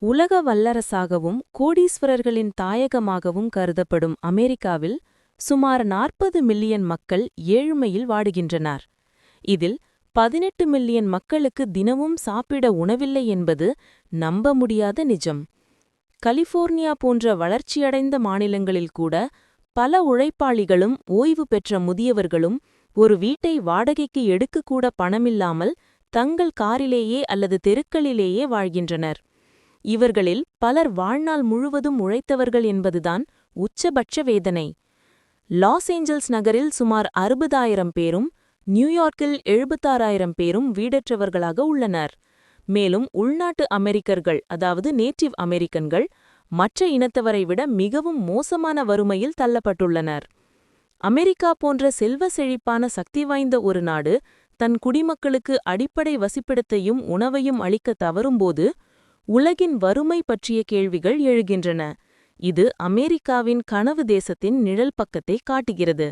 உலக வல்லரசாகவும் கோடீஸ்வரர்களின் தாயகமாகவும் கருதப்படும் அமெரிக்காவில் சுமார் 40 மில்லியன் மக்கள் ஏழ்மையில் வாடுகின்றனர். இதில் 18 மில்லியன் மக்களுக்கு தினமும் சாப்பிட உணவில்லை என்பது நம்ப முடியாத நிஜம். கலிஃபோர்னியா போன்ற வளர்ச்சியடைந்த மாநிலங்களில் கூட பல உழைப்பாளிகளும் ஓய்வு பெற்ற முதியவர்களும் ஒரு வீட்டை வாடகைக்கு எடுக்கக்கூட பணமில்லாமல் தங்கள் காரிலேயே அல்லது தெருக்களிலேயே வாழ்கின்றனர். இவர்களில் பலர் வாழ்நாள் முழுவதும் உழைத்தவர்கள் என்பதுதான் உச்சபட்ச வேதனை. லாஸ் ஏஞ்சல்ஸ் நகரில் சுமார் 60,000 பேரும், நியூயார்க்கில் 76,000 பேரும் வீடற்றவர்களாக உள்ளனர். மேலும் உள்நாட்டு அமெரிக்கர்கள், அதாவது நேட்டிவ் அமெரிக்கன்கள், மற்ற இனத்தவரை விட மிகவும் மோசமான வறுமையில் தள்ளப்பட்டுள்ளனர். அமெரிக்கா போன்ற செல்வ செழிப்பான சக்தி வாய்ந்த ஒரு நாடு தன் குடிமக்களுக்கு அடிப்படை வசிப்பிடத்தையும் உணவையும் அளிக்க தவறும்போது உலகின் வறுமை பற்றிய கேள்விகள் எழுகின்றன. இது அமெரிக்காவின் கனவு தேசத்தின் நிழல் பக்கத்தை காட்டுகிறது.